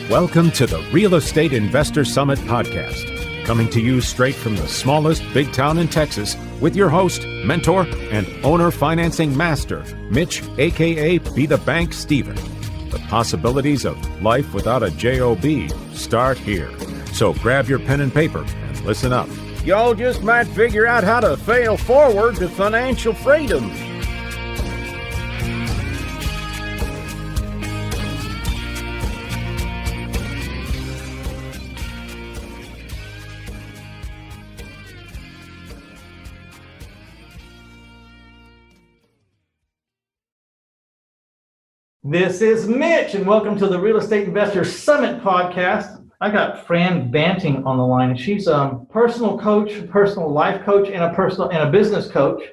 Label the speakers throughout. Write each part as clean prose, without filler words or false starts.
Speaker 1: Welcome to the Real Estate Investor Summit podcast, coming to you straight from the smallest big town in Texas with your host, mentor, and owner financing master, Mitch, aka Be the Bank Stephen. The possibilities of life without a job start here. So grab your pen and paper and listen up. Y'all just might figure out how to fail forward to financial freedom.
Speaker 2: This is Mitch, and welcome to the Real Estate Investor Summit podcast. I got Fran Banting on the line, and she's a personal coach, personal life coach, and a business coach.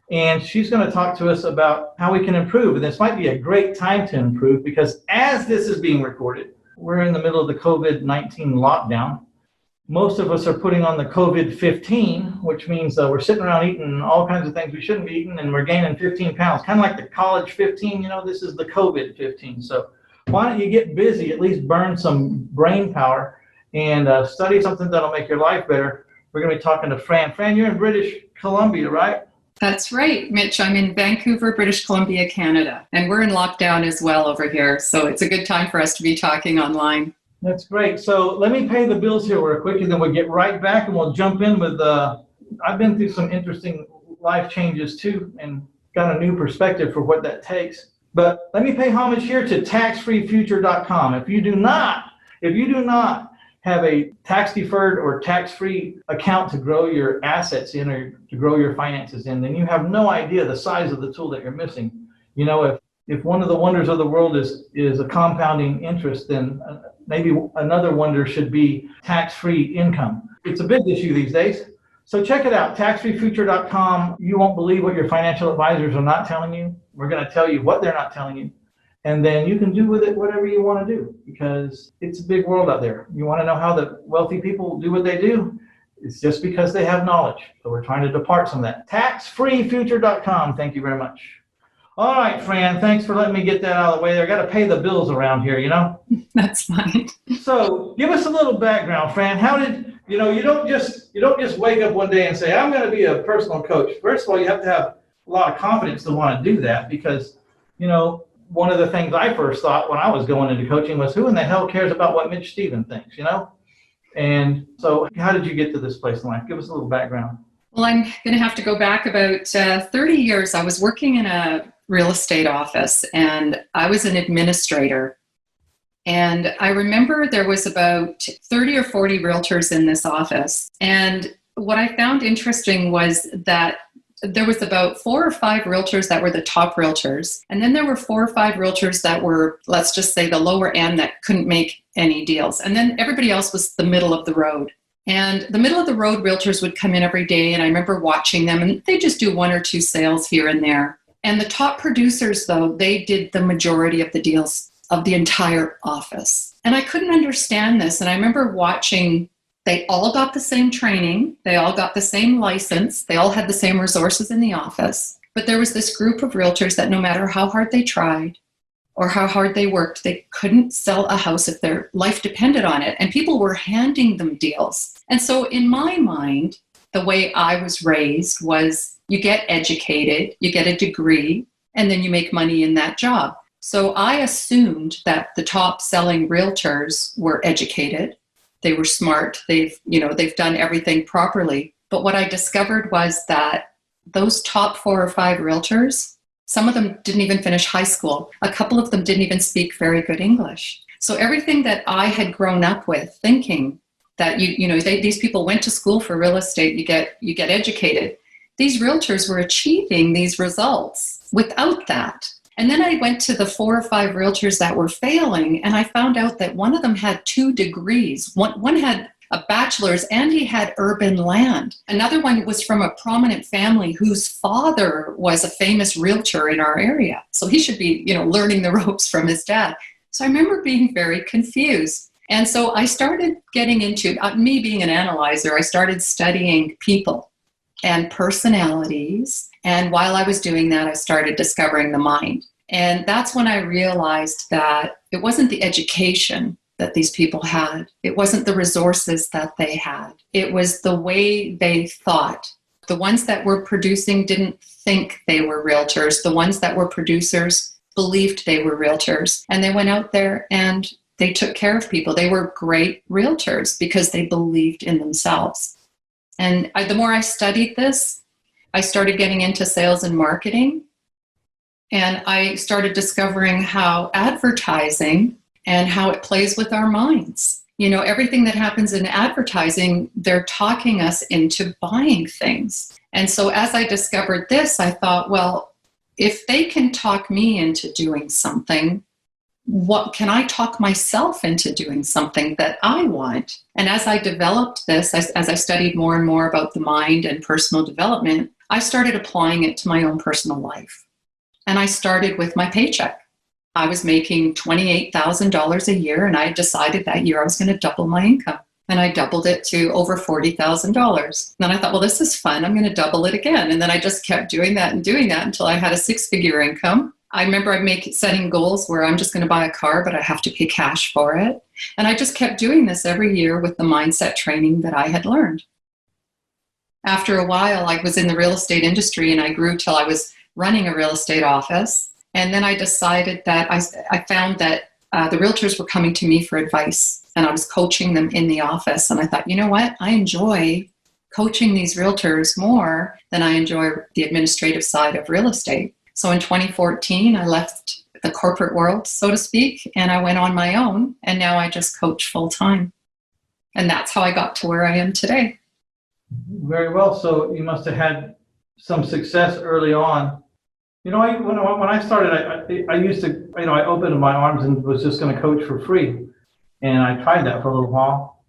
Speaker 2: And she's going to talk to us about how we can improve. And this might be a great time to improve because as this is being recorded, we're in the middle of the COVID-19 lockdown. Most of us are putting on the COVID-15, which means we're sitting around eating all kinds of things we shouldn't be eating, and we're gaining 15 pounds, kind of like the college 15. This is the COVID-15. So why don't you get busy, at least burn some brain power, and study something that'll make your life better. We're going to be talking to Fran. Fran, you're in British Columbia, right?
Speaker 3: That's right, Mitch. I'm in Vancouver, British Columbia, Canada, and we're in lockdown as well over here. So it's a good time for us to be talking online.
Speaker 2: That's great. So let me pay the bills here real quick, and then we'll get right back and we'll jump in with, I've been through some interesting life changes too, and got a new perspective for what that takes. But let me pay homage here to taxfreefuture.com. If you do not have a tax deferred or tax-free account to grow your assets in or to grow your finances in, then you have no idea the size of the tool that you're missing. If one of the wonders of the world is a compounding interest, then maybe another wonder should be tax-free income. It's a big issue these days. So check it out, taxfreefuture.com. You won't believe what your financial advisors are not telling you. We're going to tell you what they're not telling you. And then you can do with it whatever you want to do, because it's a big world out there. You want to know how the wealthy people do what they do? It's just because they have knowledge. So we're trying to depart from that. Taxfreefuture.com. Thank you very much. All right, Fran, thanks for letting me get that out of the way. I got to pay the bills around here,
Speaker 3: That's fine.
Speaker 2: So give us a little background, Fran. How did, you don't just wake up one day and say, I'm going to be a personal coach. First of all, you have to have a lot of confidence to want to do that because, one of the things I first thought when I was going into coaching was, who in the hell cares about what Mitch Stephen thinks, And so how did you get to this place in life? Give us a little background.
Speaker 3: Well, I'm going to have to go back about 30 years. I was working in a real estate office, and I was an administrator. And I remember there was about 30 or 40 realtors in this office. And what I found interesting was that there was about 4 or 5 realtors that were the top realtors. And then there were 4 or 5 realtors that were, let's just say, the lower end that couldn't make any deals. And then everybody else was the middle of the road. And the middle of the road realtors would come in every day, and I remember watching them, and they just do 1 or 2 sales here and there. And the top producers, though, they did the majority of the deals of the entire office. And I couldn't understand this. And I remember watching, they all got the same training, they all got the same license, they all had the same resources in the office. But there was this group of realtors that no matter how hard they tried or how hard they worked, they couldn't sell a house if their life depended on it. And people were handing them deals. And so in my mind, the way I was raised was you get educated, you get a degree, and then you make money in that job. So I assumed that the top selling realtors were educated, they were smart, they've done everything properly. But what I discovered was that those top 4 or 5 realtors, some of them didn't even finish high school. A couple of them didn't even speak very good English. So everything that I had grown up with thinking that these people went to school for real estate, you get educated. These realtors were achieving these results without that. And then I went to the 4 or 5 realtors that were failing, and I found out that one of them had 2 degrees. One had a bachelor's and he had urban land. Another one was from a prominent family whose father was a famous realtor in our area. So he should be, learning the ropes from his dad. So I remember being very confused. And so I started getting into, me being an analyzer, I started studying people and personalities. And while I was doing that, I started discovering the mind. And that's when I realized that it wasn't the education that these people had. It wasn't the resources that they had. It was the way they thought. The ones that were producing didn't think they were realtors. The ones that were producers believed they were realtors. And they went out there and they took care of people. They were great realtors because they believed in themselves. And the more I studied this, I started getting into sales and marketing. And I started discovering how advertising and how it plays with our minds. You know, everything that happens in advertising, they're talking us into buying things. And so as I discovered this, I thought, well, if they can talk me into doing something, what can I talk myself into doing something that I want? And as I developed this, as I studied more and more about the mind and personal development, I started applying it to my own personal life. And I started with my paycheck. I was making $28,000 a year, and I decided that year I was going to double my income. And I doubled it to over $40,000. Then I thought, well, this is fun. I'm going to double it again. And then I just kept doing that until I had a six-figure income. I remember setting goals where I'm just going to buy a car, but I have to pay cash for it. And I just kept doing this every year with the mindset training that I had learned. After a while, I was in the real estate industry, and I grew till I was running a real estate office. And then I decided that I found that the realtors were coming to me for advice, and I was coaching them in the office. And I thought, you know what? I enjoy coaching these realtors more than I enjoy the administrative side of real estate. So in 2014, I left the corporate world, so to speak, and I went on my own. And now I just coach full time. And that's how I got to where I am today.
Speaker 2: Very well. So you must have had some success early on. You know, when I started, I used to, I opened my arms and was just going to coach for free. And I tried that for a little while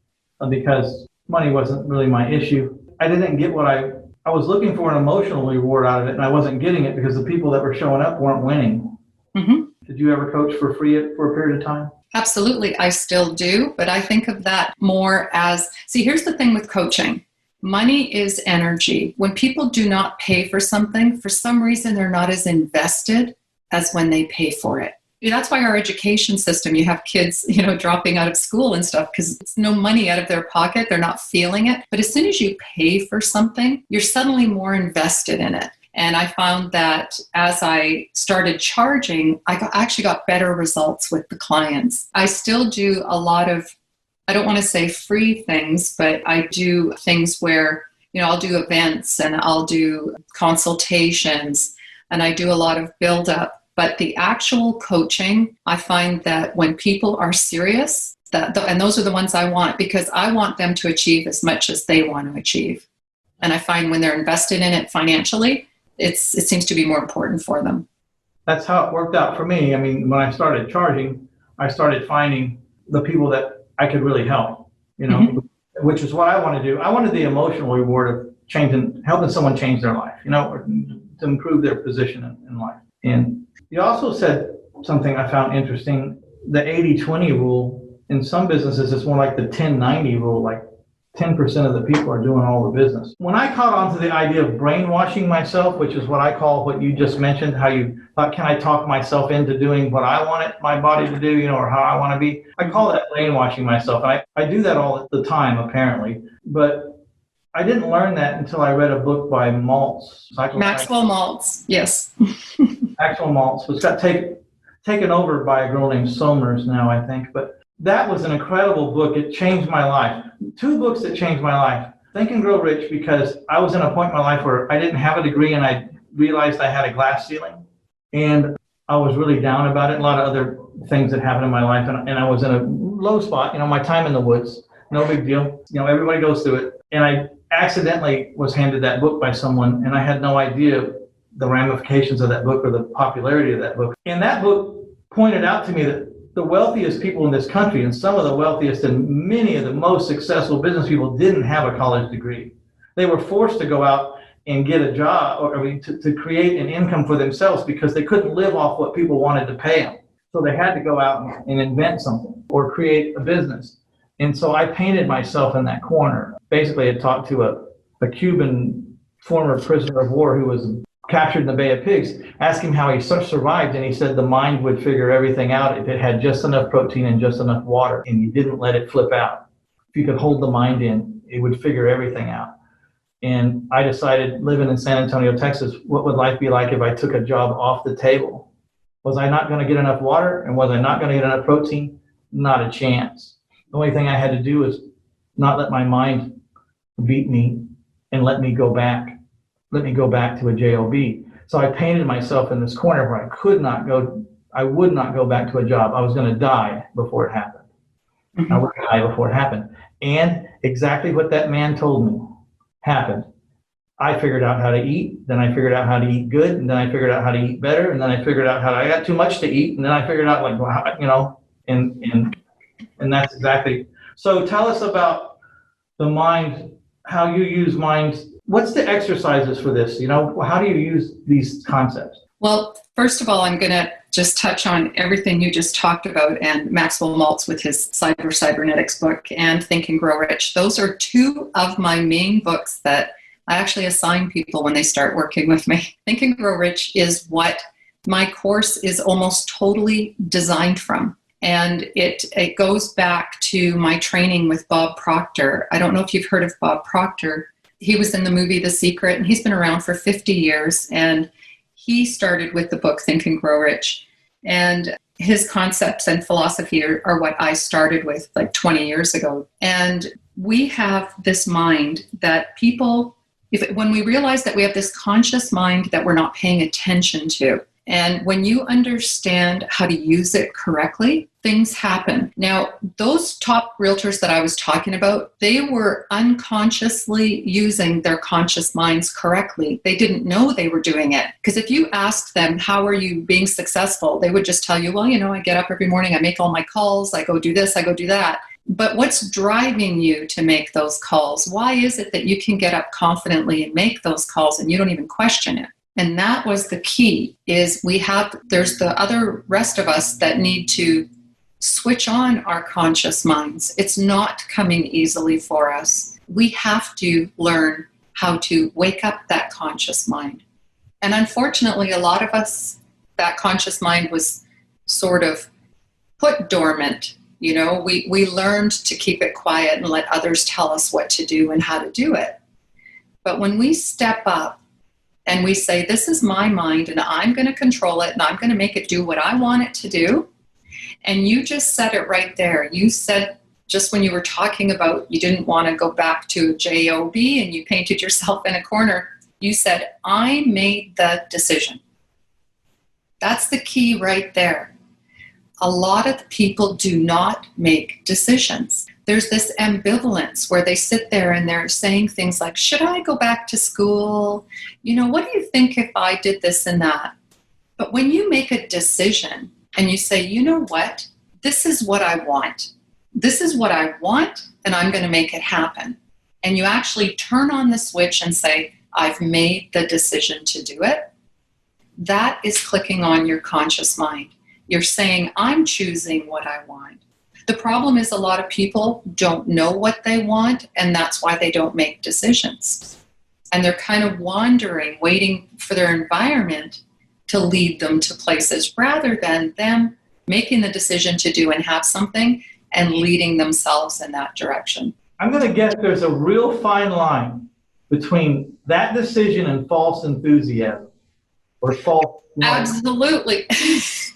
Speaker 2: because money wasn't really my issue. I didn't get what I was looking for, an emotional reward out of it, and I wasn't getting it because the people that were showing up weren't winning. Mm-hmm. Did you ever coach for free for a period of time?
Speaker 3: Absolutely. I still do, but I think of that more as, see, here's the thing with coaching. Money is energy. When people do not pay for something, for some reason, they're not as invested as when they pay for it. That's why our education system, you have kids, dropping out of school and stuff because it's no money out of their pocket. They're not feeling it. But as soon as you pay for something, you're suddenly more invested in it. And I found that as I started charging, I actually got better results with the clients. I still do a lot of, I don't want to say free things, but I do things where, I'll do events and I'll do consultations and I do a lot of build up. But the actual coaching, I find that when people are serious, and those are the ones I want, because I want them to achieve as much as they want to achieve. And I find when they're invested in it financially, it seems to be more important for them.
Speaker 2: That's how it worked out for me. I mean, when I started charging, I started finding the people that I could really help, mm-hmm. which is what I want to do. I wanted the emotional reward of helping someone change their life, or to improve their position in life. And you also said something I found interesting, the 80-20 rule. In some businesses, it's more like the 10-90 rule, like 10% of the people are doing all the business. When I caught on to the idea of brainwashing myself, which is what I call what you just mentioned, how you thought, can I talk myself into doing what I want my body to do, or how I want to be? I call that brainwashing myself. And I do that all the time, apparently. But I didn't learn that until I read a book by Maxwell
Speaker 3: Maltz, yes.
Speaker 2: Maxwell Maltz, which got taken over by a girl named Somers now, I think. But that was an incredible book. It changed my life. 2 books that changed my life. Think and Grow Rich, because I was in a point in my life where I didn't have a degree and I realized I had a glass ceiling. And I was really down about it. A lot of other things that happened in my life. And I was in a low spot, my time in the woods. No big deal. Everybody goes through it. And I accidentally was handed that book by someone, and I had no idea the ramifications of that book or the popularity of that book. And that book pointed out to me that the wealthiest people in this country, and some of the wealthiest and many of the most successful business people, didn't have a college degree. They were forced to go out and get a job, to create an income for themselves because they couldn't live off what people wanted to pay them. So they had to go out and invent something or create a business. And so I painted myself in that corner. Basically, I talked to a Cuban former prisoner of war who was captured in the Bay of Pigs, asked him how he survived, and he said the mind would figure everything out if it had just enough protein and just enough water, and you didn't let it flip out. If you could hold the mind in, it would figure everything out. And I decided, living in San Antonio, Texas, what would life be like if I took a job off the table? Was I not going to get enough water, and was I not going to get enough protein? Not a chance. The only thing I had to do was not let my mind beat me and let me go back to a job. So I painted myself in this corner where I would not go back to a job. I was going to die before it happened. I would die before it happened. And exactly what that man told me happened. I figured out how to eat, then I figured out how to eat good, and then I figured out how to eat better, and then I figured out how I got too much to eat, and then I figured out and that's exactly. So tell us about the mind, how you use mind. What's the exercises for this? How do you use these concepts?
Speaker 3: Well, first of all, I'm going to just touch on everything you just talked about, and Maxwell Maltz with his Cybernetics book and Think and Grow Rich. Those are two of my main books that I actually assign people when they start working with me. Think and Grow Rich is what my course is almost totally designed from. And it goes back to my training with Bob Proctor. I don't know if you've heard of Bob Proctor. He was in the movie The Secret, and he's been around for 50 years. And he started with the book Think and Grow Rich. And his concepts and philosophy are what I started with like 20 years ago. And we have this mind that people, when we realize that we have this conscious mind that we're not paying attention to, and when you understand how to use it correctly, things happen. Now, those top realtors that I was talking about, they were unconsciously using their conscious minds correctly. They didn't know they were doing it. Because if you asked them, how are you being successful? They would just tell you, well, I get up every morning, I make all my calls, I go do this, I go do that. But what's driving you to make those calls? Why is it that you can get up confidently and make those calls and you don't even question it? And that was the key, is there's the other rest of us that need to switch on our conscious minds. It's not coming easily for us. We have to learn how to wake up that conscious mind. And unfortunately, a lot of us, that conscious mind was sort of put dormant. We learned to keep it quiet and let others tell us what to do and how to do it. But when we step up and we say, this is my mind and I'm going to control it and I'm going to make it do what I want it to do. And you just said it right there. You said, just when you were talking about you didn't want to go back to a job and you painted yourself in a corner, you said, I made the decision. That's the key right there. A lot of people do not make decisions. There's this ambivalence where they sit there and they're saying things like, should I go back to school? What do you think if I did this and that? But when you make a decision and you say, you know what? This is what I want. This is what I want, and I'm going to make it happen. And you actually turn on the switch and say, I've made the decision to do it. That is clicking on your conscious mind. You're saying, I'm choosing what I want. The problem is a lot of people don't know what they want, and that's why they don't make decisions. And they're kind of wandering, waiting for their environment to lead them to places rather than them making the decision to do and have something and leading themselves in that direction. I'm
Speaker 2: going to guess there's a real fine line between that decision and false enthusiasm or false.
Speaker 3: Absolutely.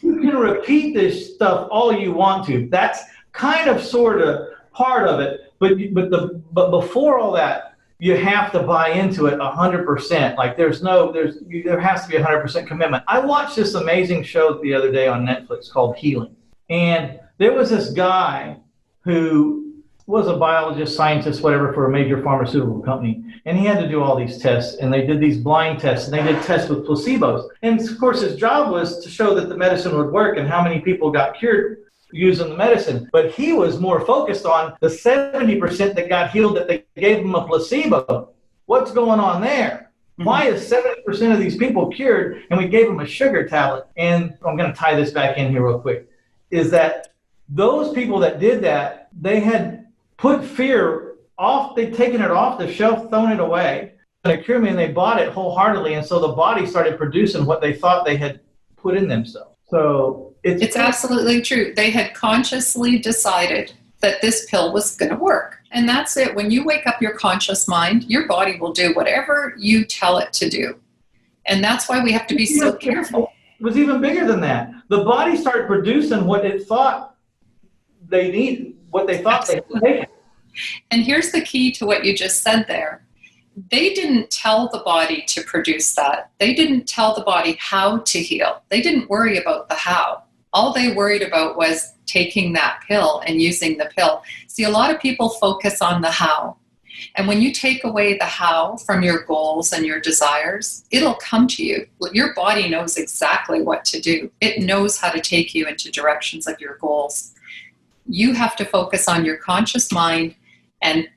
Speaker 2: You can repeat this stuff all you want to. That's kind of sort of part of it. But before all that, you have to buy into it 100%. Like there has to be 100% commitment. I watched this amazing show the other day on Netflix called Healing. And there was this guy who was a biologist, scientist, whatever, for a major pharmaceutical company. And he had to do all these tests, and they did these blind tests, and they did tests with placebos. And of course, his job was to show that the medicine would work and how many people got cured using the medicine. But he was more focused on the 70% that got healed that they gave him a placebo. What's going on there? Why is 70% of these people cured and we gave them a sugar tablet? And I'm going to tie this back in here real quick, is that those people that did that, they had put fear off, they'd taken it off the shelf, thrown it away, going to cure me, and they bought it wholeheartedly. And so the body started producing what they thought they had put in themselves. So
Speaker 3: it's absolutely true. They had consciously decided that this pill was going to work. And that's it. When you wake up your conscious mind, your body will do whatever you tell it to do. And that's why we have to be so careful.
Speaker 2: It was even bigger than that. The body started producing what it thought they needed, what they thought they needed.
Speaker 3: And here's the key to what you just said there. They didn't tell the body to produce that. They didn't tell the body how to heal. They didn't worry about the how. All they worried about was taking that pill and using the pill. See, a lot of people focus on the how. And when you take away the how from your goals and your desires, it'll come to you. Your body knows exactly what to do. It knows how to take you into directions of your goals. You have to focus on your conscious mind and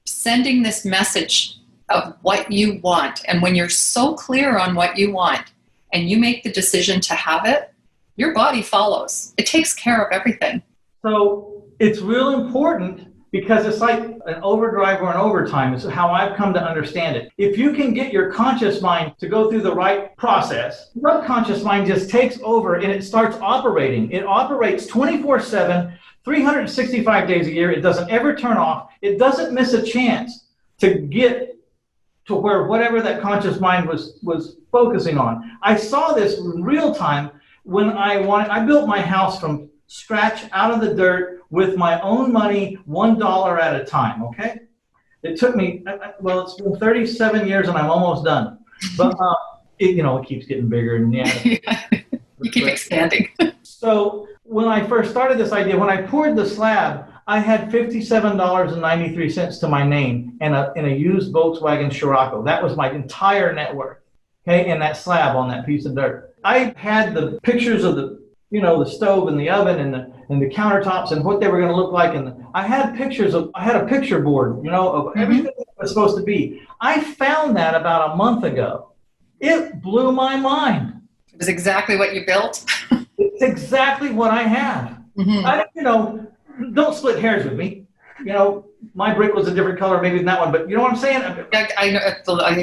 Speaker 3: sending this message of what you want. And when you're so clear on what you want and you make the decision to have it, your body follows. It takes care of everything.
Speaker 2: So it's real important because it's like an overdrive or an overtime is how I've come to understand it. If you can get your conscious mind to go through the right process, subconscious mind just takes over and it starts operating. It operates 24/7, 365 days a year. It doesn't ever turn off. It doesn't miss a chance to get to where whatever that conscious mind was focusing on. I saw this in real time when I built my house from scratch out of the dirt with my own money, $1 at a time, okay? It took me, well, it's been 37 years and I'm almost done. But, it keeps getting bigger and
Speaker 3: You keep expanding.
Speaker 2: So when I first started this idea, when I poured the slab, I had $57.93 to my name in a used Volkswagen Scirocco. That was my entire net worth, okay, in that slab on that piece of dirt. I had the pictures of the stove and the oven and the countertops and what they were going to look like. And I had a picture board, of everything that was supposed to be. I found that about a month ago. It blew my mind.
Speaker 3: It was exactly what you built.
Speaker 2: It's exactly what I have. Mm-hmm. Don't split hairs with me. My brick was a different color maybe than that one, but you know what I'm saying?
Speaker 3: I know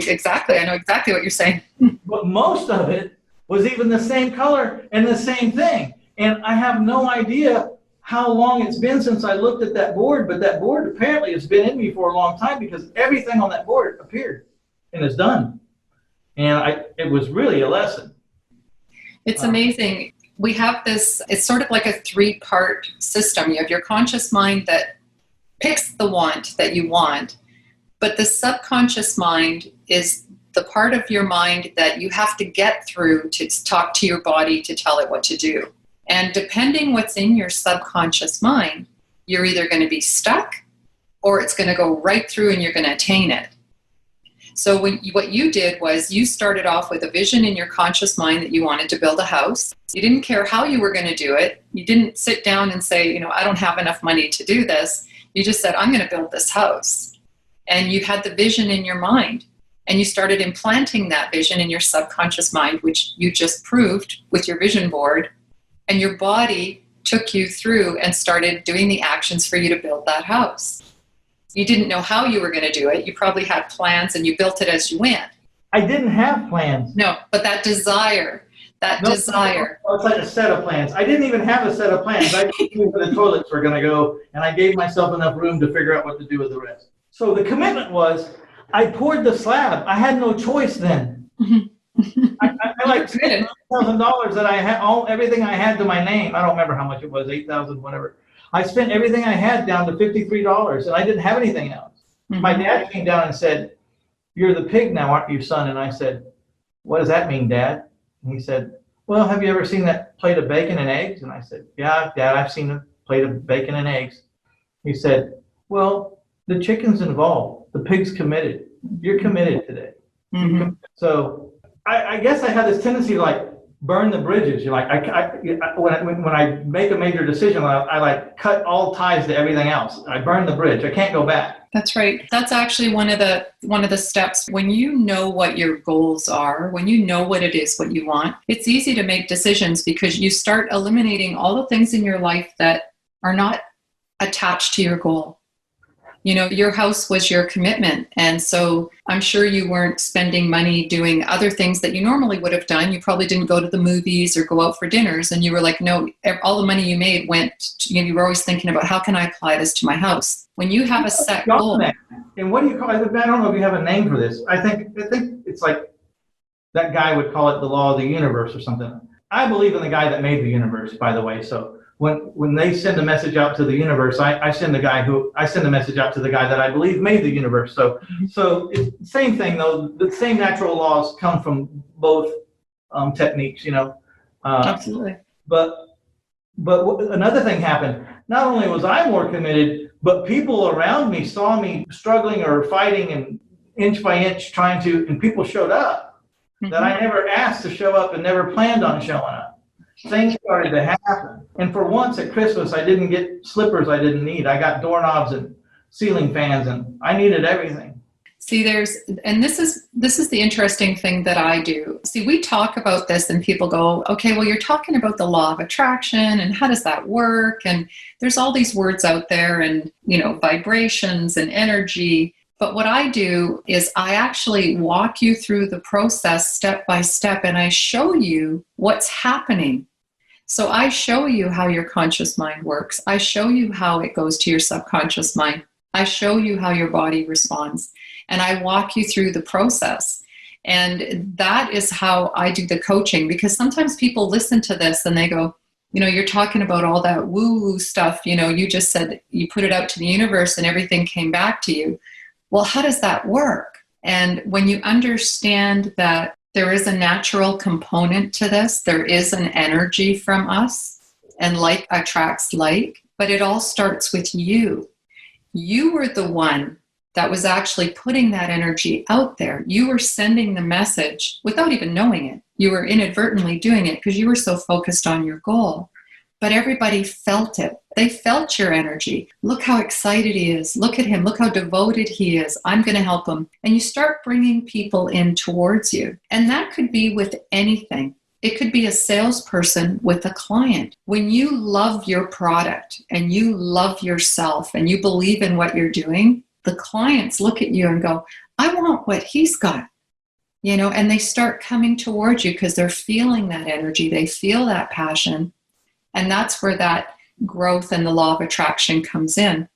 Speaker 3: exactly. I know exactly what you're saying.
Speaker 2: But most of it was even the same color and the same thing. And I have no idea how long it's been since I looked at that board, but that board apparently has been in me for a long time because everything on that board appeared and is done. And it was really a lesson.
Speaker 3: It's amazing. We have this, it's sort of like a 3-part system. You have your conscious mind that picks the want that you want, but the subconscious mind is the part of your mind that you have to get through to talk to your body to tell it what to do. And depending what's in your subconscious mind, you're either going to be stuck or it's going to go right through and you're going to attain it. So what you did was you started off with a vision in your conscious mind that you wanted to build a house. You didn't care how you were going to do it. You didn't sit down and say, I don't have enough money to do this. You just said, I'm going to build this house. And you had the vision in your mind. And you started implanting that vision in your subconscious mind, which you just proved with your vision board. And your body took you through and started doing the actions for you to build that house. You didn't know how you were going to do it. You probably had plans and you built it as you went.
Speaker 2: I didn't have plans.
Speaker 3: No, but that desire. It's
Speaker 2: like a set of plans. I didn't even have a set of plans. I knew where the toilets were going to go, and I gave myself enough room to figure out what to do with the rest. So the commitment was, I poured the slab. I had no choice then. I like $6,000 that I had, everything I had to my name. I don't remember how much it was, $8,000, whatever. I spent everything I had down to $53, and I didn't have anything else. Mm-hmm. My dad came down and said, "You're the pig now, aren't you, son?" And I said, "What does that mean, Dad?" And he said, "Well, have you ever seen that plate of bacon and eggs?" And I said, "Yeah, Dad, I've seen a plate of bacon and eggs." He said, "Well, the chicken's involved. The pig's committed. You're committed today." Mm-hmm. So I guess I had this tendency to like burn the bridges. You're like, when I make a major decision, I like cut all ties to everything else. I burn the bridge. I can't go back.
Speaker 3: That's right. That's actually one of the steps. When you know what your goals are, when you know what it is, what you want, it's easy to make decisions because you start eliminating all the things in your life that are not attached to your goal. Your house was your commitment. And so I'm sure you weren't spending money doing other things that you normally would have done. You probably didn't go to the movies or go out for dinners. And you were like, no, all the money you made went, you were always thinking about how can I apply this to my house? When you have a set goal.
Speaker 2: And what do you call it? I don't know if you have a name for this. I think it's like that guy would call it the law of the universe or something. I believe in the guy that made the universe, by the way. So when they send a message out to the universe, I send a message out to the guy that I believe made the universe. So it's the same thing though. The same natural laws come from both techniques,
Speaker 3: Absolutely.
Speaker 2: But another thing happened. Not only was I more committed, but people around me saw me struggling or fighting and inch by inch and people showed up that I never asked to show up and never planned on showing up. Things started to happen. And for once at Christmas, I didn't get slippers I didn't need. I got doorknobs and ceiling fans, and I needed everything.
Speaker 3: See, this is the interesting thing that I do. See, we talk about this and people go, okay, well, you're talking about the law of attraction and how does that work? And there's all these words out there and, vibrations and energy. But what I do is I actually walk you through the process step by step, and I show you what's happening. So I show you how your conscious mind works. I show you how it goes to your subconscious mind. I show you how your body responds, and I walk you through the process. And that is how I do the coaching, because sometimes people listen to this and they go, you're talking about all that woo-woo stuff. You just said you put it out to the universe and everything came back to you. Well, how does that work? And when you understand that there is a natural component to this, there is an energy from us, and like attracts like, but it all starts with you. You were the one that was actually putting that energy out there. You were sending the message without even knowing it. You were inadvertently doing it because you were so focused on your goal. But everybody felt it. They felt your energy. Look how excited he is. Look at him. Look how devoted he is. I'm going to help him. And you start bringing people in towards you. And that could be with anything. It could be a salesperson with a client. When you love your product and you love yourself and you believe in what you're doing, the clients look at you and go, I want what he's got. And they start coming towards you because they're feeling that energy. They feel that passion. And that's where that growth and the law of attraction comes in.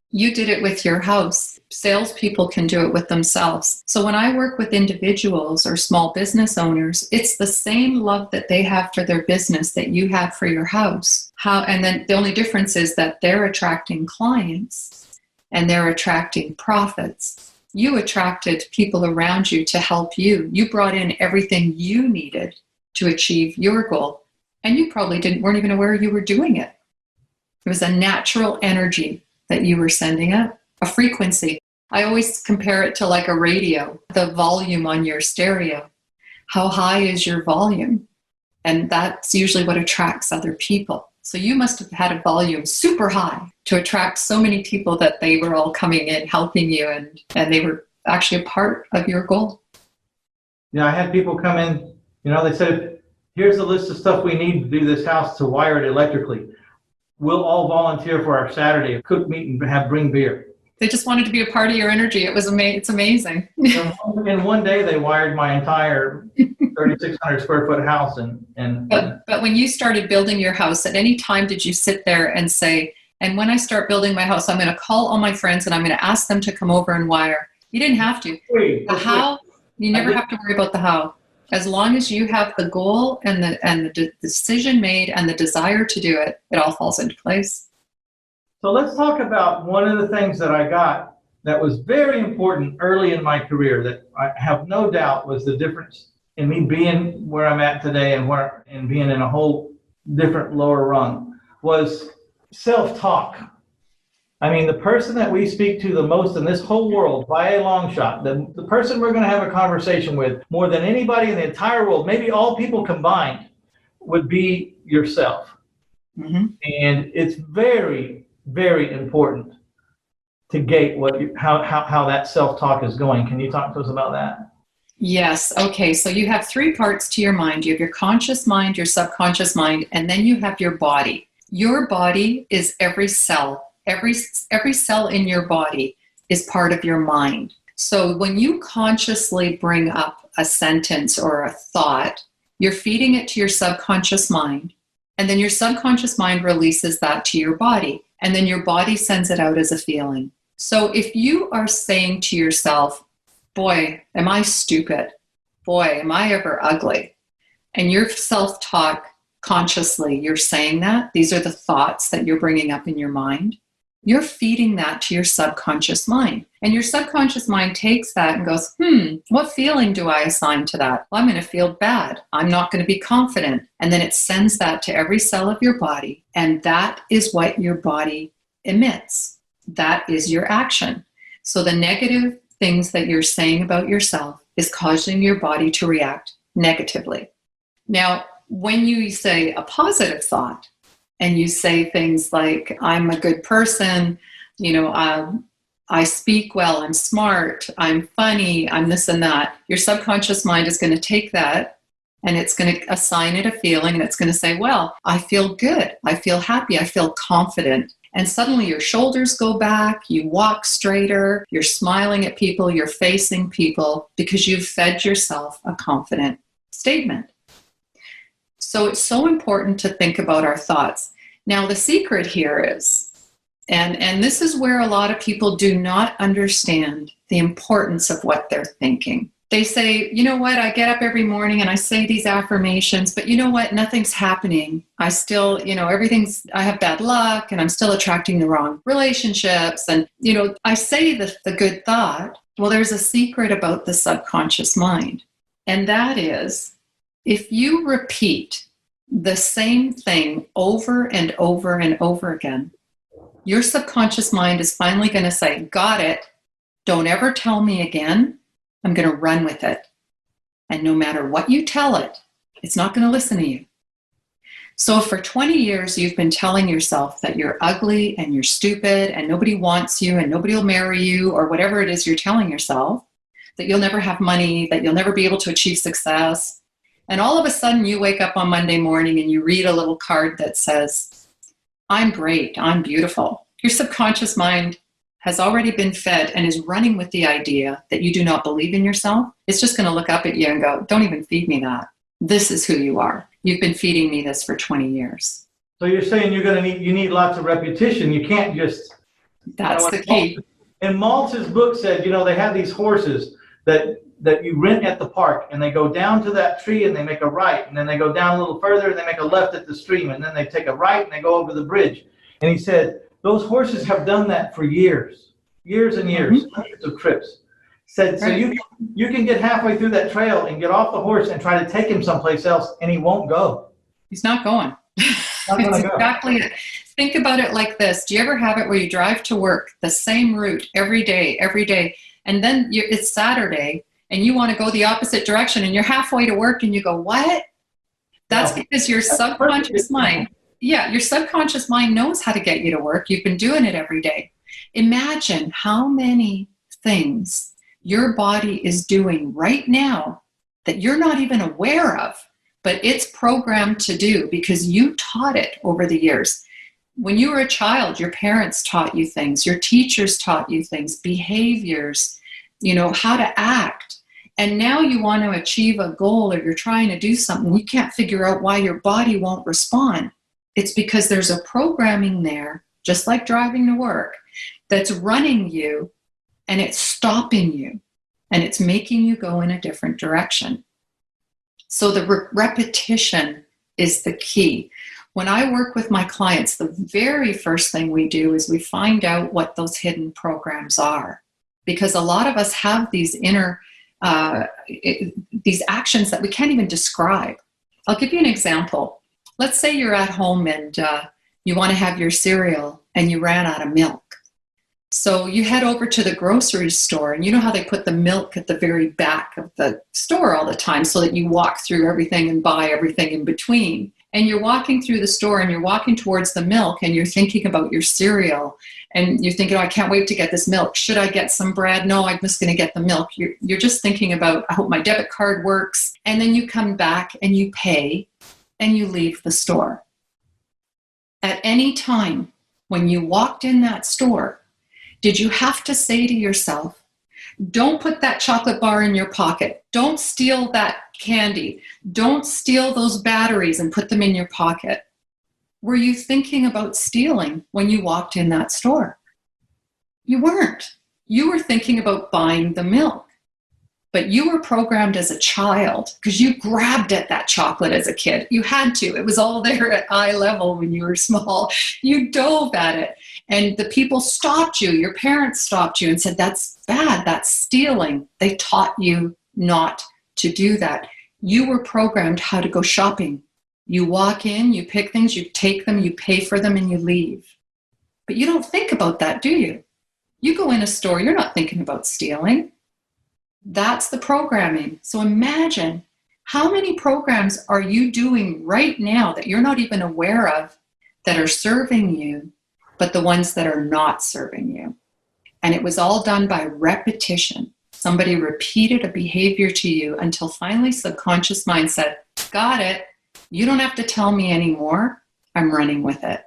Speaker 3: You did it with your house. Salespeople can do it with themselves. So when I work with individuals or small business owners, it's the same love that they have for their business that you have for your house. And then the only difference is that they're attracting clients and they're attracting profits. You attracted people around you to help you. You brought in everything you needed to achieve your goal. And you probably weren't even aware you were doing it. It was a natural energy that you were sending up, a frequency. I always compare it to like a radio, the volume on your stereo. How high is your volume? And that's usually what attracts other people. So you must have had a volume super high to attract so many people that they were all coming in, helping you, and they were actually a part of your goal.
Speaker 2: Yeah, I had people come in, they said, here's a list of stuff we need to do this house to wire it electrically. We'll all volunteer for our Saturday, cook meat and bring beer.
Speaker 3: They just wanted to be a part of your energy. It's amazing.
Speaker 2: In one day, they wired my entire 3,600 square foot house. But
Speaker 3: when you started building your house, at any time did you sit there and say, and when I start building my house, I'm going to call all my friends and I'm going to ask them to come over and wire? You didn't have to. The how, you never have to worry about the how. As long as you have the goal and the decision made and the desire to do it, it all falls into place.
Speaker 2: So let's talk about one of the things that I got that was very important early in my career that I have no doubt was the difference in me being where I'm at today and being in a whole different lower rung was self-talk. I mean, the person that we speak to the most in this whole world by a long shot, the person we're going to have a conversation with more than anybody in the entire world, maybe all people combined, would be yourself. Mm-hmm. And it's very, very important to gate how that self-talk is going. Can you talk to us about that?
Speaker 3: Yes. Okay. So you have three parts to your mind. You have your conscious mind, your subconscious mind, and then you have your body. Your body is every cell. every cell in your body is part of your mind. So when you consciously bring up a sentence or a thought, you're feeding it to your subconscious mind, and then your subconscious mind releases that to your body, and then your body sends it out as a feeling. So if you are saying to yourself, boy, am I stupid? Boy, am I ever ugly? And your self-talk consciously, you're saying that, these are the thoughts that you're bringing up in your mind, you're feeding that to your subconscious mind. And your subconscious mind takes that and goes, what feeling do I assign to that? Well, I'm going to feel bad. I'm not going to be confident. And then it sends that to every cell of your body. And that is what your body emits. That is your action. So the negative things that you're saying about yourself is causing your body to react negatively. Now, when you say a positive thought, and you say things like, I'm a good person, I speak well, I'm smart, I'm funny, I'm this and that, your subconscious mind is going to take that and it's going to assign it a feeling, and it's going to say, well, I feel good, I feel happy, I feel confident. And suddenly your shoulders go back, you walk straighter, you're smiling at people, you're facing people, because you've fed yourself a confident statement. So it's so important to think about our thoughts. Now, the secret here is, and this is where a lot of people do not understand the importance of what they're thinking. They say, you know what, I get up every morning and I say these affirmations, but you know what, nothing's happening. I still, I have bad luck, and I'm still attracting the wrong relationships. And, I say the good thought. Well, there's a secret about the subconscious mind. And that is, if you repeat the same thing over and over and over again, your subconscious mind is finally going to say, got it. Don't ever tell me again. I'm going to run with it. And no matter what you tell it, it's not going to listen to you. So if for 20 years you've been telling yourself that you're ugly and you're stupid and nobody wants you and nobody will marry you, or whatever it is you're telling yourself, that you'll never have money, that you'll never be able to achieve success, and all of a sudden you wake up on Monday morning and you read a little card that says, I'm great, I'm beautiful. Your subconscious mind has already been fed and is running with the idea that you do not believe in yourself. It's just going to look up at you and go, don't even feed me that. This is who you are. You've been feeding me this for 20 years.
Speaker 2: So you're saying you need lots of repetition. You can't just...
Speaker 3: That's the key.
Speaker 2: And Maltz's book said, they have these horses that you rent at the park, and they go down to that tree and they make a right, and then they go down a little further and they make a left at the stream, and then they take a right and they go over the bridge. And he said, those horses have done that for years and years, hundreds of trips. Said, so you can get halfway through that trail and get off the horse and try to take him someplace else, and he won't go.
Speaker 3: He's not going. It's exactly it. Think about it like this. Do you ever have it where you drive to work the same route every day, and then it's Saturday, and you want to go the opposite direction, and you're halfway to work and you go, what? That's because your subconscious mind, your subconscious mind knows how to get you to work. You've been doing it every day. Imagine how many things your body is doing right now that you're not even aware of, but it's programmed to do because you taught it over the years. When you were a child, your parents taught you things, your teachers taught you things, behaviors, how to act. And now you want to achieve a goal, or you're trying to do something, you can't figure out why your body won't respond. It's because there's a programming there, just like driving to work, that's running you, and it's stopping you, and it's making you go in a different direction. So the repetition is the key. When I work with my clients, the very first thing we do is we find out what those hidden programs are, because a lot of us have these inner these actions that we can't even describe. I'll give you an example. Let's say you're at home and you want to have your cereal and you ran out of milk. So you head over to the grocery store, and you know how they put the milk at the very back of the store all the time so that you walk through everything and buy everything in between. And you're walking through the store and you're walking towards the milk and you're thinking about your cereal. And you're thinking, oh, I can't wait to get this milk. Should I get some bread? No, I'm just going to get the milk. You're just thinking about, I hope my debit card works. And then you come back and you pay and you leave the store. At any time, when you walked in that store, did you have to say to yourself, don't put that chocolate bar in your pocket. Don't steal that candy. Don't steal those batteries and put them in your pocket. Were you thinking about stealing when you walked in that store? You weren't. You were thinking about buying the milk. But you were programmed as a child because you grabbed at that chocolate as a kid. You had to. It was all there at eye level when you were small. You dove at it. And the people stopped you. Your parents stopped you and said, that's bad. That's stealing. They taught you not to do that. You were programmed how to go shopping. You walk in, you pick things, you take them, you pay for them, and you leave. But you don't think about that, do you? You go in a store, you're not thinking about stealing. That's the programming. So imagine how many programs are you doing right now that you're not even aware of that are serving you, but the ones that are not serving you. And it was all done by repetition. Somebody repeated a behavior to you until finally subconscious mind said, got it. You don't have to tell me anymore. I'm running with it.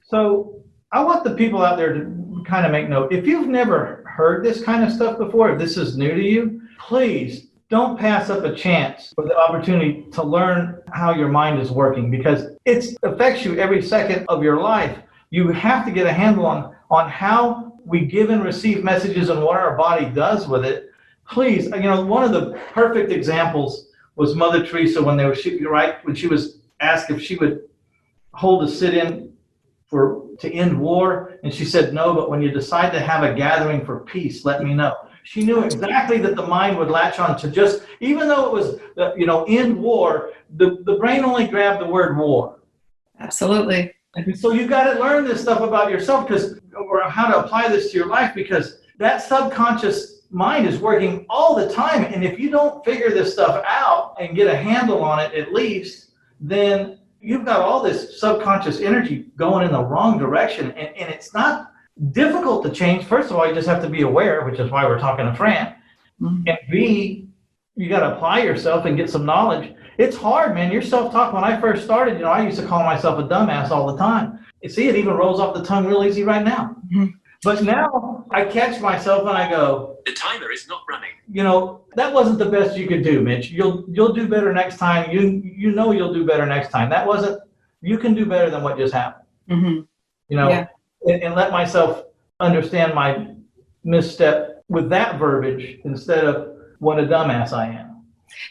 Speaker 2: So I want the people out there to kind of make note. If you've never heard this kind of stuff before, if this is new to you, please don't pass up a chance for the opportunity to learn how your mind is working, because it affects you every second of your life. You have to get a handle on how we give and receive messages and what our body does with it. Please, one of the perfect examples was Mother Teresa when she was asked if she would hold a sit-in to end war, and she said no, but when you decide to have a gathering for peace, let me know. She knew exactly that the mind would latch on to just, even though it was end war, the brain only grabbed the word war.
Speaker 3: Absolutely.
Speaker 2: So you got to learn this stuff about yourself, or how to apply this to your life, because that subconscious mind is working all the time. And if you don't figure this stuff out and get a handle on it at least, then you've got all this subconscious energy going in the wrong direction. And it's not difficult to change. First of all, you just have to be aware, which is why we're talking to Fran. Mm-hmm. And B, you got to apply yourself and get some knowledge. It's hard, man. Your self-talk, when I first started, I used to call myself a dumbass all the time. You see, it even rolls off the tongue real easy right now. Mm-hmm. But now I catch myself and I go,
Speaker 4: the timer is not running.
Speaker 2: That wasn't the best you could do, Mitch. You'll do better next time. You'll do better next time. You can do better than what just happened. Mm-hmm. And let myself understand my misstep with that verbiage instead of what a dumbass I am.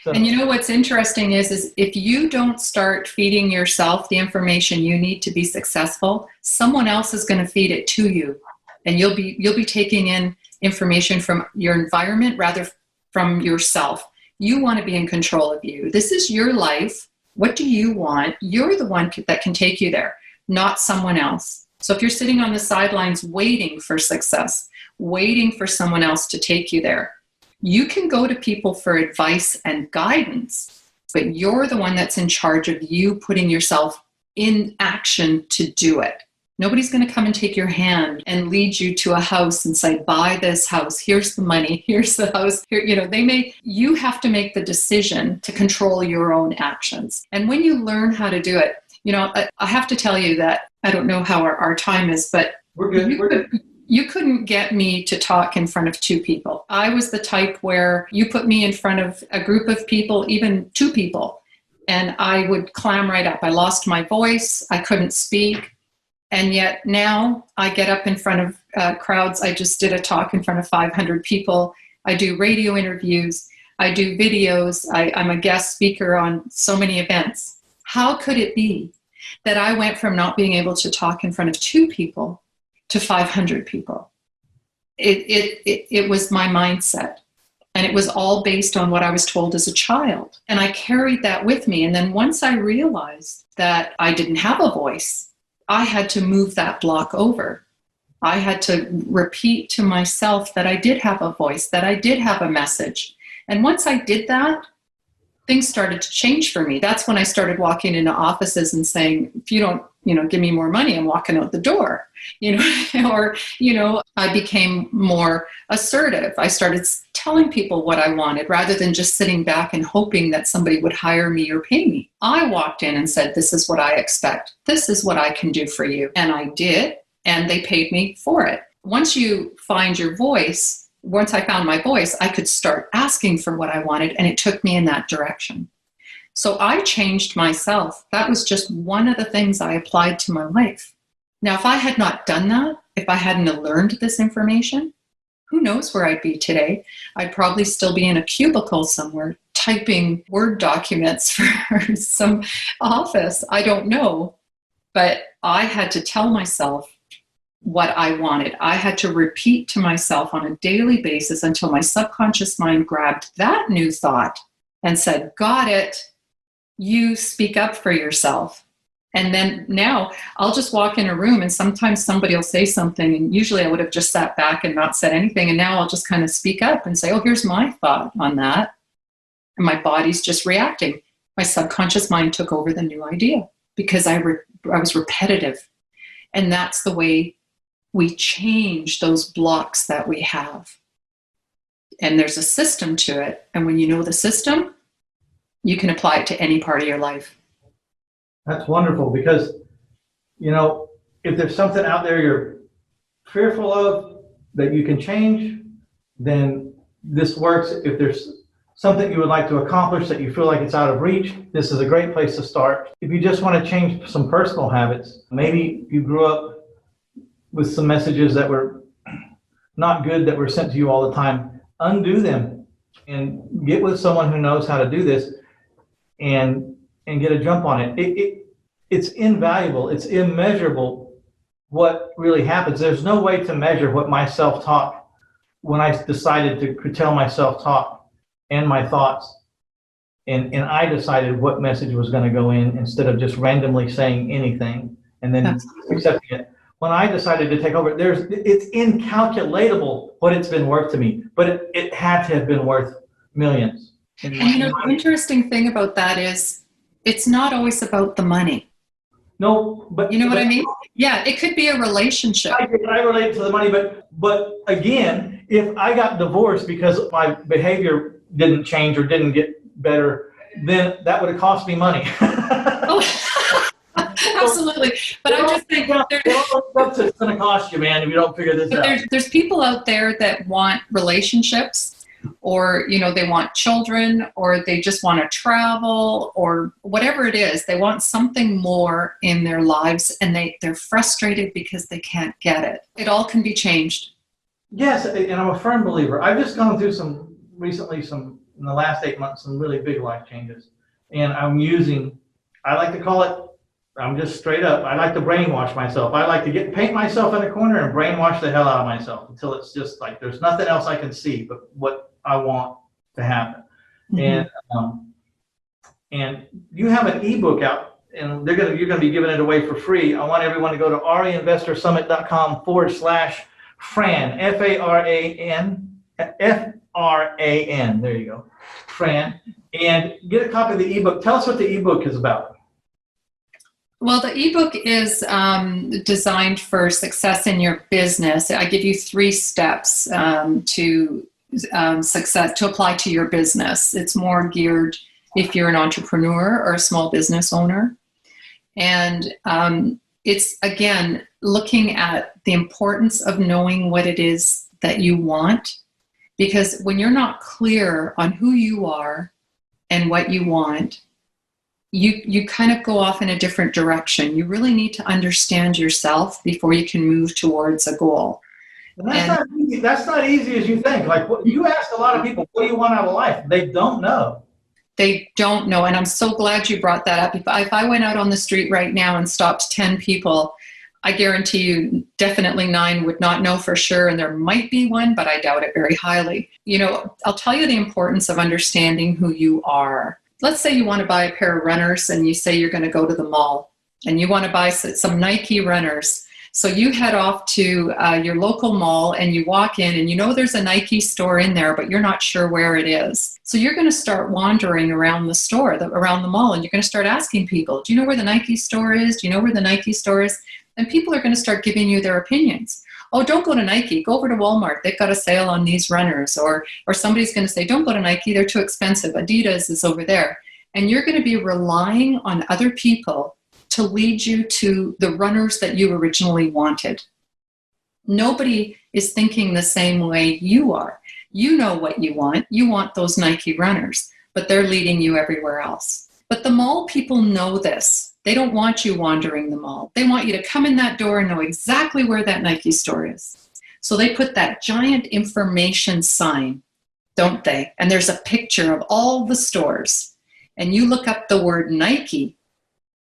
Speaker 2: So,
Speaker 3: and what's interesting is if you don't start feeding yourself the information you need to be successful, someone else is going to feed it to you. And you'll be taking in information from your environment rather from yourself. You want to be in control of you. This is your life. What do you want? You're the one that can take you there, not someone else. So if you're sitting on the sidelines waiting for success, waiting for someone else to take you there, you can go to people for advice and guidance, but you're the one that's in charge of you putting yourself in action to do it. Nobody's going to come and take your hand and lead you to a house and say, buy this house. Here's the money. Here's the house. Here, you have to make the decision to control your own actions. And when you learn how to do it, I have to tell you that I don't know how our time is, but
Speaker 2: we're good.
Speaker 3: You couldn't get me to talk in front of two people. I was the type where you put me in front of a group of people, even two people, and I would clam right up. I lost my voice. I couldn't speak. And yet now I get up in front of crowds. I just did a talk in front of 500 people. I do radio interviews. I do videos. I'm a guest speaker on so many events. How could it be that I went from not being able to talk in front of two people to 500 people? It was my mindset. And it was all based on what I was told as a child. And I carried that with me. And then once I realized that I didn't have a voice, I had to move that block over. I had to repeat to myself that I did have a voice, that I did have a message. And once I did that, things started to change for me. That's when I started walking into offices and saying, if you don't, give me more money, I'm walking out the door, I became more assertive. I started telling people what I wanted rather than just sitting back and hoping that somebody would hire me or pay me. I walked in and said, this is what I expect. This is what I can do for you. And I did. and they paid me for it. Once you find your voice, once I found my voice, I could start asking for what I wanted, and it took me in that direction. So I changed myself. That was just one of the things I applied to my life. Now, if I had not done that, if I hadn't learned this information, who knows where I'd be today? I'd probably still be in a cubicle somewhere typing Word documents for some office. I don't know. But I had to tell myself what I wanted. I had to repeat to myself on a daily basis until my subconscious mind grabbed that new thought and said, got it. You speak up for yourself. And then now I'll just walk in a room and sometimes somebody will say something, and usually I would have just sat back and not said anything. And now I'll just kind of speak up and say, oh, here's my thought on that. And my body's just reacting. My subconscious mind took over the new idea because I was repetitive. And that's the way we change those blocks that we have. And there's a system to it. And when you know the system, you can apply it to any part of your life.
Speaker 2: That's wonderful because, if there's something out there you're fearful of that you can change, then this works. If there's something you would like to accomplish that you feel like it's out of reach, this is a great place to start. If you just want to change some personal habits, maybe you grew up with some messages that were not good that were sent to you all the time, undo them and get with someone who knows how to do this and get a jump on it. It's invaluable. It's immeasurable what really happens. There's no way to measure what my self-talk, when I decided to curtail my self-talk and my thoughts, and I decided what message was going to go in instead of just randomly saying anything and then accepting it. When I decided to take over, it's incalculatable what it's been worth to me, but it had to have been worth millions.
Speaker 3: And the interesting thing about that is it's not always about the money.
Speaker 2: No, but
Speaker 3: you know what I mean? Yeah, it could be a relationship.
Speaker 2: I relate to the money, but again, if I got divorced because my behavior didn't change or didn't get better, then that would have cost me money.
Speaker 3: Oh, absolutely. But I'm just thinking
Speaker 2: it's going to cost you, man, if you don't figure this out.
Speaker 3: There's people out there that want relationships, or they want children, or they just want to travel, or whatever it is. They want something more in their lives, and they're frustrated because they can't get it. It all can be changed.
Speaker 2: Yes, and I'm a firm believer. I've just gone through recently in the last 8 months, some really big life changes. And I like to call it, I'm just straight up, I like to brainwash myself. I like to paint myself in a corner and brainwash the hell out of myself until it's just like there's nothing else I can see but what I want to happen. Mm-hmm. And you have an ebook out, and you're going to be giving it away for free. I want everyone to go to reinvestorsummit.com/Fran, Fran. There you go, Fran, and get a copy of the ebook. Tell us what the ebook is about.
Speaker 3: Well, the ebook is designed for success in your business. I give you 3 steps to success to apply to your business. It's more geared if you're an entrepreneur or a small business owner. And it's, again, looking at the importance of knowing what it is that you want. Because when you're not clear on who you are and what you want, you kind of go off in a different direction. You really need to understand yourself before you can move towards a goal.
Speaker 2: And that's not easy as you think. Like, you ask a lot of people, what do you want out of life? They don't know.
Speaker 3: They don't know. And I'm so glad you brought that up. If I went out on the street right now and stopped 10 people, I guarantee you definitely 9 would not know for sure. And there might be one, but I doubt it very highly. I'll tell you the importance of understanding who you are. Let's say you want to buy a pair of runners and you say you're going to go to the mall and you want to buy some Nike runners. So you head off to your local mall and you walk in and there's a Nike store in there, but you're not sure where it is. So you're going to start wandering around the store, around the mall, and you're going to start asking people, do you know where the Nike store is? Do you know where the Nike store is? And people are going to start giving you their opinions. Oh, don't go to Nike, go over to Walmart. They've got a sale on these runners. Or somebody's going to say, don't go to Nike, they're too expensive. Adidas is over there. And you're going to be relying on other people to lead you to the runners that you originally wanted. Nobody is thinking the same way you are. You know what you want. You want those Nike runners, but they're leading you everywhere else. But the mall people know this. They don't want you wandering the mall. They want you to come in that door and know exactly where that Nike store is. So they put that giant information sign, don't they? And there's a picture of all the stores. And you look up the word Nike,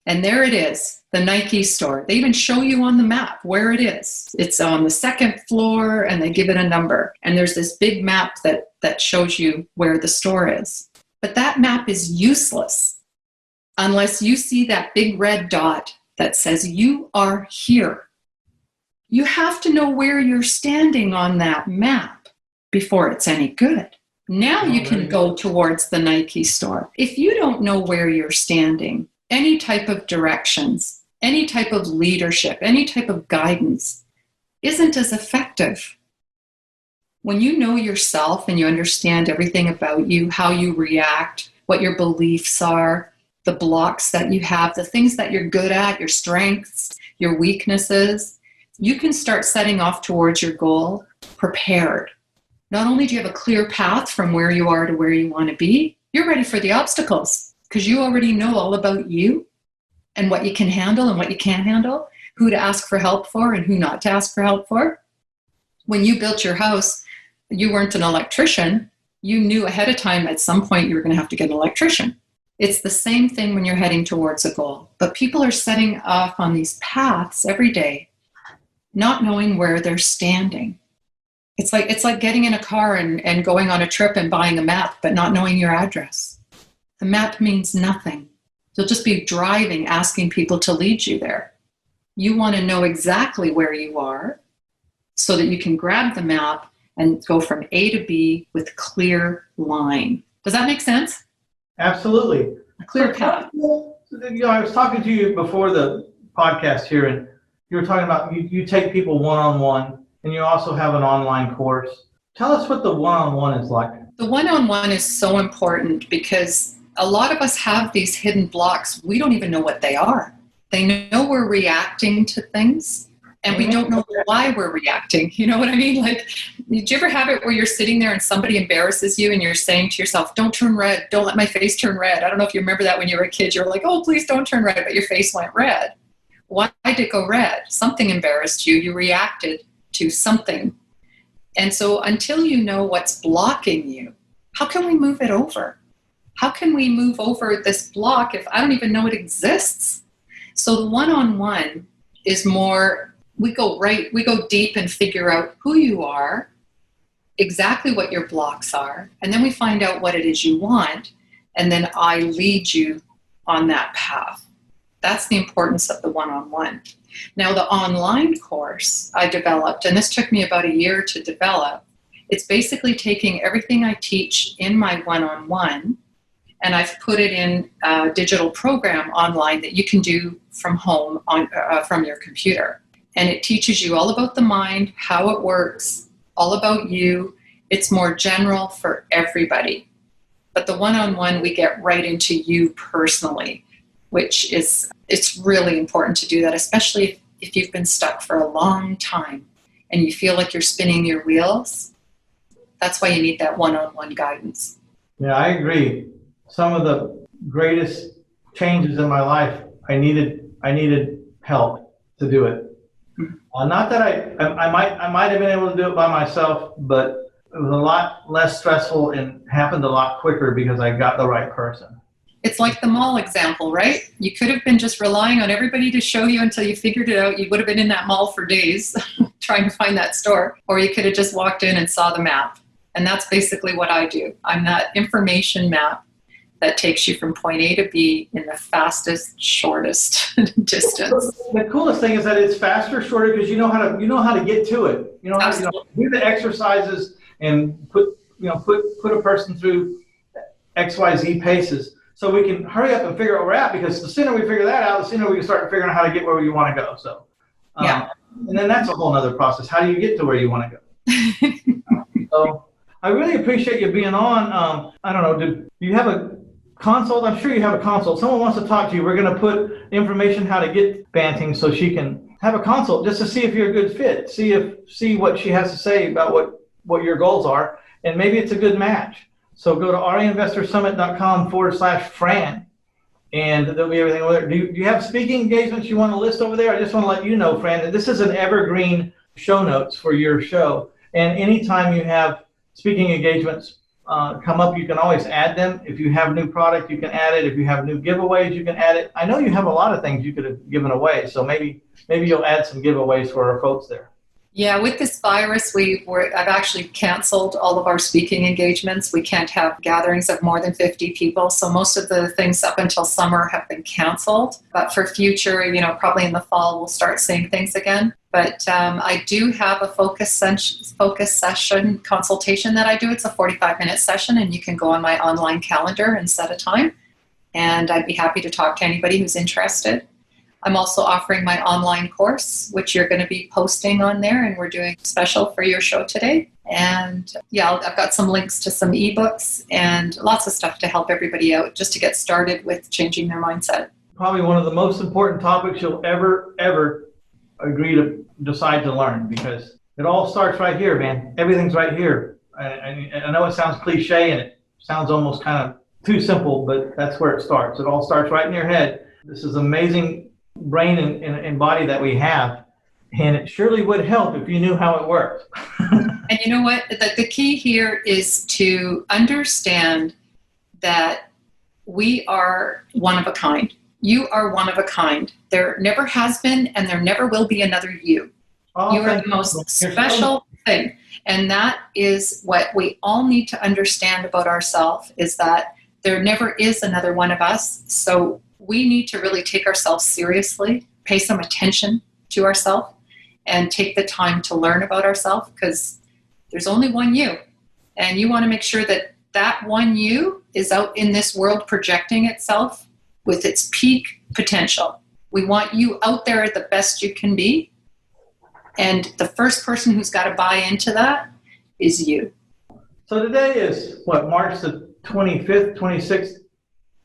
Speaker 3: and there it is, the Nike store. They even show you on the map where it is. It's on the second floor, and they give it a number. And there's this big map that shows you where the store is. But that map is useless unless you see that big red dot that says you are here. You have to know where you're standing on that map before it's any good. Now you can go towards the Nike store. If you don't know where you're standing, any type of directions, any type of leadership, any type of guidance isn't as effective. When you know yourself and you understand everything about you, how you react, what your beliefs are, the blocks that you have, the things that you're good at, your strengths, your weaknesses, you can start setting off towards your goal prepared. Not only do you have a clear path from where you are to where you want to be, you're ready for the obstacles because you already know all about you and what you can handle and what you can't handle, who to ask for help for and who not to ask for help for. When you built your house, you weren't an electrician. You knew ahead of time at some point you were going to have to get an electrician. It's the same thing when you're heading towards a goal. But people are setting off on these paths every day, not knowing where they're standing. It's like getting in a car and going on a trip and buying a map, but not knowing your address. The map means nothing. You'll just be driving, asking people to lead you there. You want to know exactly where you are so that you can grab the map and go from A to B with clear line. Does that make sense?
Speaker 2: Absolutely.
Speaker 3: A clear path.
Speaker 2: I was talking to you before the podcast here, and you were talking about you take people one-on-one, and you also have an online course. Tell us what the one-on-one is like.
Speaker 3: The one-on-one is so important because a lot of us have these hidden blocks. We don't even know what they are. They know we're reacting to things, and we don't know why we're reacting. You know what I mean? Like, did you ever have it where you're sitting there and somebody embarrasses you and you're saying to yourself, don't turn red, don't let my face turn red. I don't know if you remember that when you were a kid. You were like, oh, please don't turn red, but your face went red. Why did it go red? Something embarrassed you. You reacted to something. And so until you know what's blocking you, how can we move it over? How can we move over this block if I don't even know it exists? So the one-on-one is more, we go deep and figure out who you are, exactly what your blocks are, and then we find out what it is you want, and then I lead you on that path. That's the importance of the one-on-one. Now, the online course I developed, and this took me about a year to develop, it's basically taking everything I teach in my one-on-one, and I've put it in a digital program online that you can do from home from your computer. And it teaches you all about the mind, how it works, all about you. It's more general for everybody. But the one-on-one, we get right into you personally, which is, it's really important to do that, especially if you've been stuck for a long time and you feel like you're spinning your wheels. That's why you need that one-on-one guidance.
Speaker 2: Yeah, I agree. Some of the greatest changes in my life, I needed help to do it. Not that I might have been able to do it by myself, but it was a lot less stressful and happened a lot quicker because I got the right person.
Speaker 3: It's like the mall example, right? You could have been just relying on everybody to show you until you figured it out. You would have been in that mall for days trying to find that store, or you could have just walked in and saw the map. And that's basically what I do. I'm that information map that takes you from point A to B in the fastest, shortest distance.
Speaker 2: The coolest thing is that it's faster, shorter, because you know how to get to it. You know how to do the exercises and put a person through XYZ paces, so we can hurry up and figure out where we're at. Because the sooner we figure that out, the sooner we can start figuring out how to get where you want to go. So, yeah, and then that's a whole other process. How do you get to where you want to go? So, I really appreciate you being on. I don't know. Do you have consult. I'm sure you have a consult. Someone wants to talk to you. We're going to put information how to get Banting so she can have a consult just to see if you're a good fit. See what she has to say about what your goals are, and maybe it's a good match. So go to reinvestorsummit.com/Fran, and there'll be everything over there. Do you have speaking engagements you want to list over there? I just want to let you know, Fran, that this is an evergreen show notes for your show. And anytime you have speaking engagements come up, you can always add them. If you have new product, you can add it. If you have new giveaways, you can add it. I know you have a lot of things you could have given away, so maybe you'll add some giveaways for our folks there.
Speaker 3: Yeah, with this virus, I've actually canceled all of our speaking engagements. We can't have gatherings of more than 50 people. So most of the things up until summer have been canceled. But for future, probably in the fall, we'll start seeing things again. But I do have a focus session consultation that I do. It's a 45-minute session, and you can go on my online calendar and set a time. And I'd be happy to talk to anybody who's interested. I'm also offering my online course, which you're going to be posting on there, and we're doing special for your show today. And yeah, I've got some links to some ebooks and lots of stuff to help everybody out just to get started with changing their mindset.
Speaker 2: Probably one of the most important topics you'll ever agree to decide to learn, because it all starts right here, man. Everything's right here. I know it sounds cliche and it sounds almost kind of too simple, but that's where it starts. It all starts right in your head. This is amazing brain and body that we have, and it surely would help if you knew how it worked.
Speaker 3: And you know what? The key here is to understand that we are one of a kind. You are one of a kind. There never has been, and there never will be another you. You are the most special thing. And that is what we all need to understand about ourselves, is that there never is another one of us. So we need to really take ourselves seriously, pay some attention to ourselves, and take the time to learn about ourselves, because there's only one you. And you want to make sure that that one you is out in this world projecting itself with its peak potential. We want you out there at the best you can be. And the first person who's got to buy into that is you.
Speaker 2: So today is March the 25th, 26th,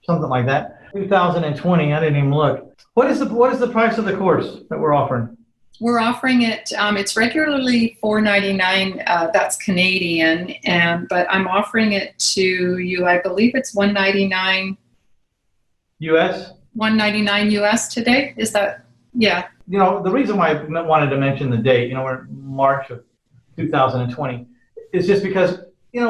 Speaker 2: something like that. 2020. I didn't even look. What is the price of the course that we're offering?
Speaker 3: We're offering it. It's regularly $4.99. That's Canadian, but I'm offering it to you. I believe it's $199
Speaker 2: US.
Speaker 3: $199 US today. Is that? Yeah.
Speaker 2: The reason why I wanted to mention the date, we're in March of 2020, is just because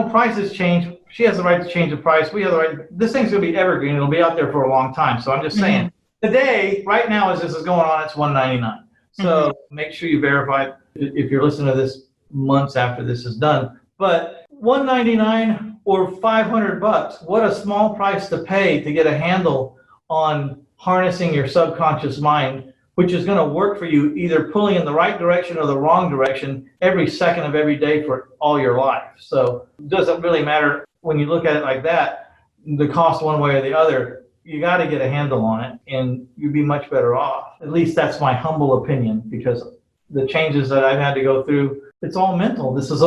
Speaker 2: prices change. She has the right to change the price. We have the right. This thing's going to be evergreen. It'll be out there for a long time. So I'm just saying, today, right now, as this is going on, it's $199. So make sure you verify if you're listening to this months after this is done. But $199 or $500, what a small price to pay to get a handle on harnessing your subconscious mind, which is going to work for you, either pulling in the right direction or the wrong direction every second of every day for all your life. So it doesn't really matter when you look at it like that, the cost one way or the other. You got to get a handle on it, and you'd be much better off. At least that's my humble opinion, because the changes that I've had to go through, it's all mental. This is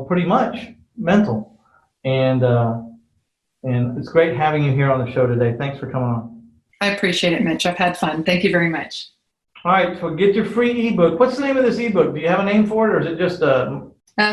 Speaker 2: pretty much mental. And it's great having you here on the show today. Thanks for coming on.
Speaker 3: I appreciate it, Mitch. I've had fun. Thank you very much.
Speaker 2: All right, so get your free ebook. What's the name of this ebook? Do you have a name for it, or is it just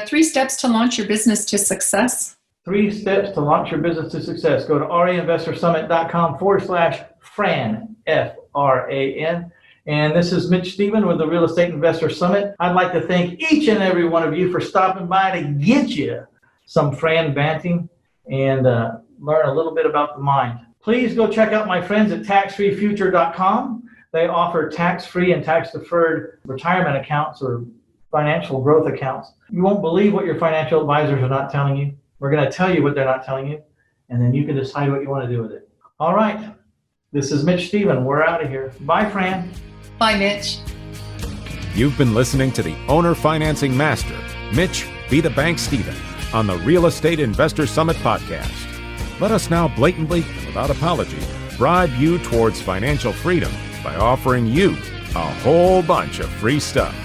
Speaker 3: 3 Steps to Launch Your Business to Success?
Speaker 2: 3 Steps to Launch Your Business to Success. Go to reinvestorsummit.com/Fran, F-R-A-N. And this is Mitch Stephen with the Real Estate Investor Summit. I'd like to thank each and every one of you for stopping by to get you some Fran Banting and learn a little bit about the mind. Please go check out my friends at taxfreefuture.com. They offer tax-free and tax-deferred retirement accounts or financial growth accounts. You won't believe what your financial advisors are not telling you. We're going to tell you what they're not telling you, and then you can decide what you want to do with it. All right. This is Mitch Stephen. We're out of here. Bye, Fran.
Speaker 3: Bye, Mitch.
Speaker 1: You've been listening to the Owner Financing Master, Mitch Be the Bank Stephen, on the Real Estate Investor Summit podcast. Let us now blatantly, without apology, bribe you towards financial freedom by offering you a whole bunch of free stuff.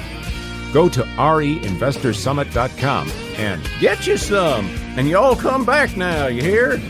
Speaker 1: Go to reinvestorsummit.com and get you some. And you all come back now, you hear?